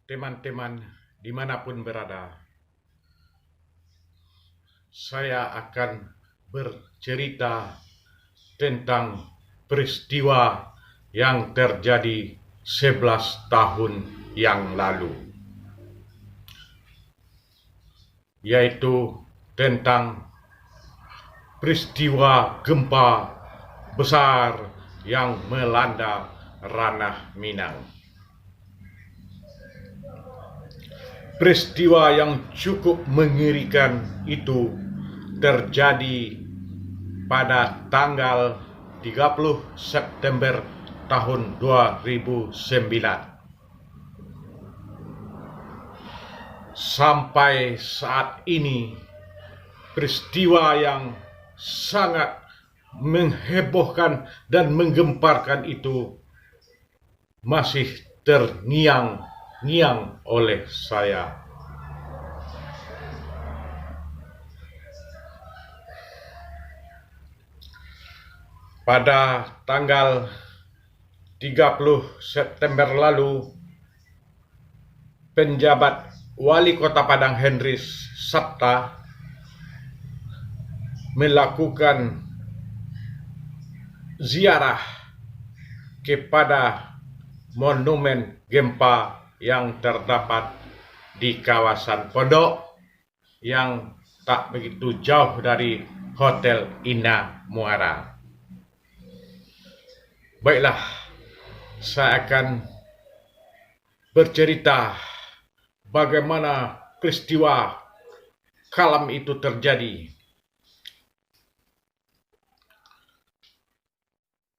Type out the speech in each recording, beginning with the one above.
teman-teman dimanapun berada. Saya akan bercerita tentang peristiwa yang terjadi 11 tahun yang lalu, yaitu tentang peristiwa gempa besar yang melanda ranah Minang. Peristiwa yang cukup mengerikan itu terjadi pada tanggal 30 September tahun 2009. Sampai saat ini, peristiwa yang sangat menghebohkan dan menggemparkan itu masih terngiang-ngiang oleh saya. Pada tanggal 30 September lalu, penjabat Wali Kota Padang Henry Sapta melakukan ziarah kepada monumen gempa yang terdapat di kawasan Pondok yang tak begitu jauh dari Hotel Ina Muara. Baiklah, saya akan bercerita bagaimana peristiwa kelam itu terjadi.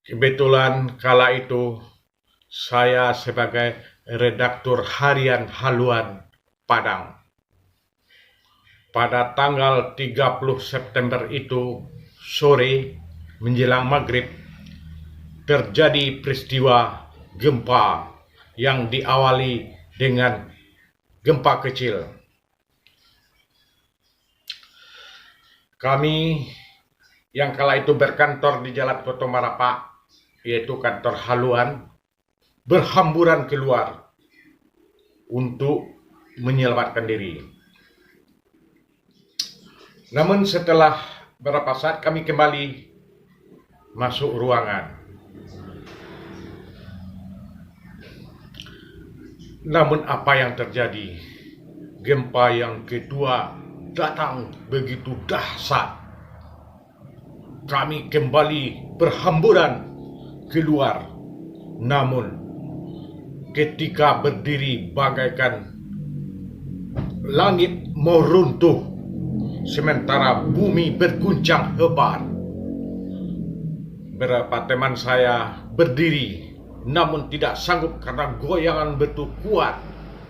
Kebetulan kala itu saya sebagai redaktur harian Haluan Padang. Pada tanggal 30 September itu sore menjelang maghrib terjadi peristiwa gempa yang diawali dengan gempa kecil. Kami yang kala itu berkantor di Jalan Koto Marapak, yaitu kantor Haluan, berhamburan keluar untuk menyelamatkan diri. Namun setelah beberapa saat kami kembali masuk ruangan. Namun apa yang terjadi? Gempa yang kedua datang begitu dahsyat. Kami kembali berhamburan keluar. Namun ketika berdiri bagaikan langit mau runtuh, sementara bumi berguncang hebat. Beberapa teman saya berdiri namun tidak sanggup karena goyangan betul kuat,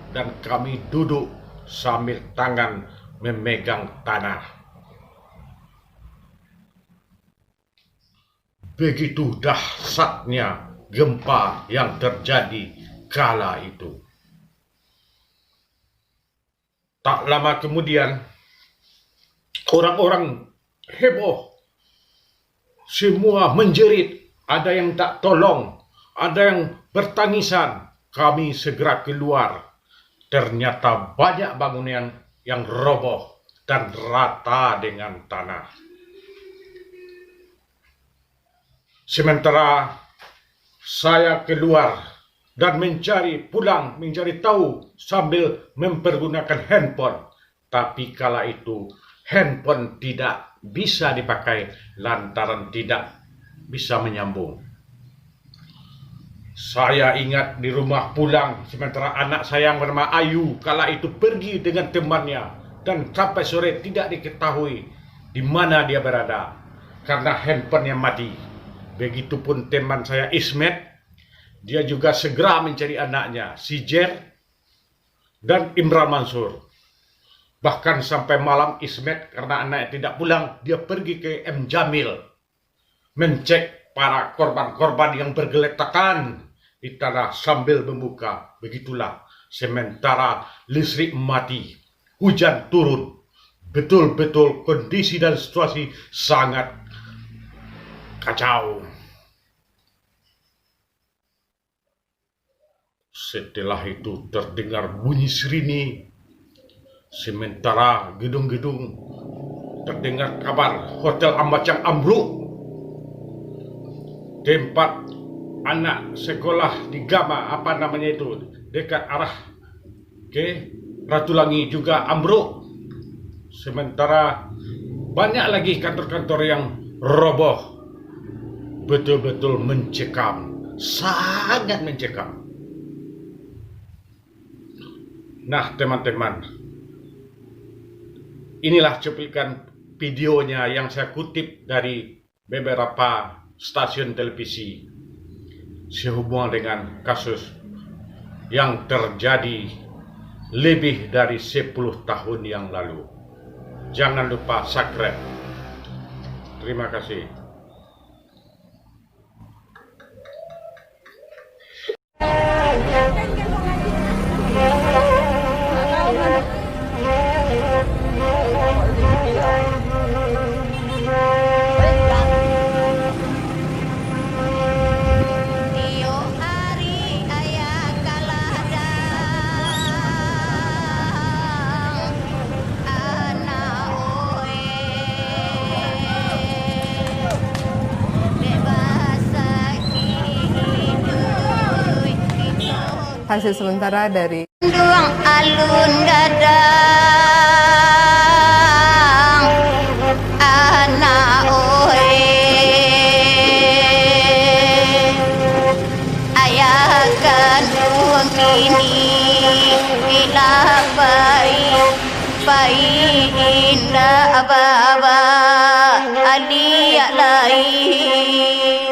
dan kami duduk sambil tangan memegang tanah. Begitu dahsyatnya gempa yang terjadi kala itu. Tak lama kemudian orang-orang heboh, semua menjerit, ada yang tak tolong, ada yang bertangisan. Kami segera keluar. Ternyata banyak bangunan yang roboh dan rata dengan tanah. Sementara saya keluar dan mencari tahu sambil mempergunakan handphone. Tapi kala itu handphone tidak bisa dipakai lantaran tidak bisa menyambung. Saya ingat di rumah pulang, sementara anak saya yang bernama Ayu kala itu pergi dengan temannya, dan sampai sore tidak diketahui di mana dia berada karena handphonenya mati. Begitupun teman saya Ismet, dia juga segera mencari anaknya si Jer dan Imran Mansur. Bahkan sampai malam Ismet karena anaknya tidak pulang, dia pergi ke M. Jamil mencek para korban-korban yang bergeletakan di tanah sambil membuka. Begitulah, sementara listrik mati, hujan turun, betul-betul kondisi dan situasi sangat kacau. Setelah itu terdengar bunyi sirine. Sementara gedung-gedung terdengar kabar Hotel Ambacang ambruk. Tempat anak sekolah di Gama, dekat arah ke Ratulangi juga ambruk. Sementara banyak lagi kantor-kantor yang roboh. Betul-betul mencekam, sangat mencekam. Nah teman-teman, inilah cuplikan videonya yang saya kutip dari beberapa stasiun televisi sehubungan dengan kasus yang terjadi lebih dari 10 tahun yang lalu. Jangan lupa subscribe. Terima kasih. Hasil sementara dari Duang alun gadang anak oe ayah kandung kini ilah bayi indah baba adik lain.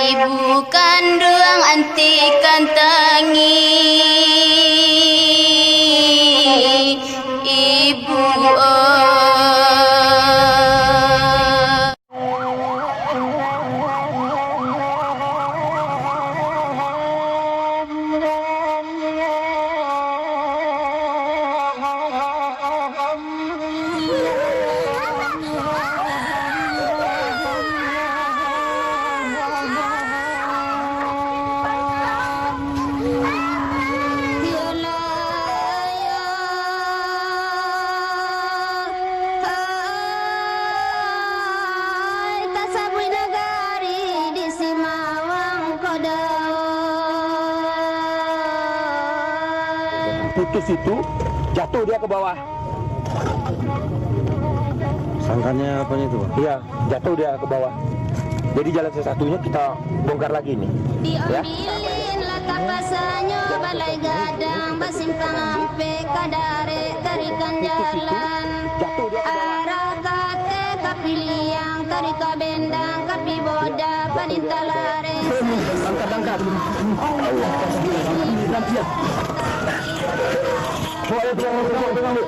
Ibu kandung antikan tangi ibu putus itu jatuh dia ke bawah. Sangkanya apanya itu, Pak? Iya, jatuh dia ke bawah. Jadi jalan satu-satunya kita bongkar lagi nih. diambilin latar basahnya balai gadang basimpang ampe kadare tarikan jalan arah kate kapiliang tarika bendang kapi boda panintalare Angkat. Tunggu.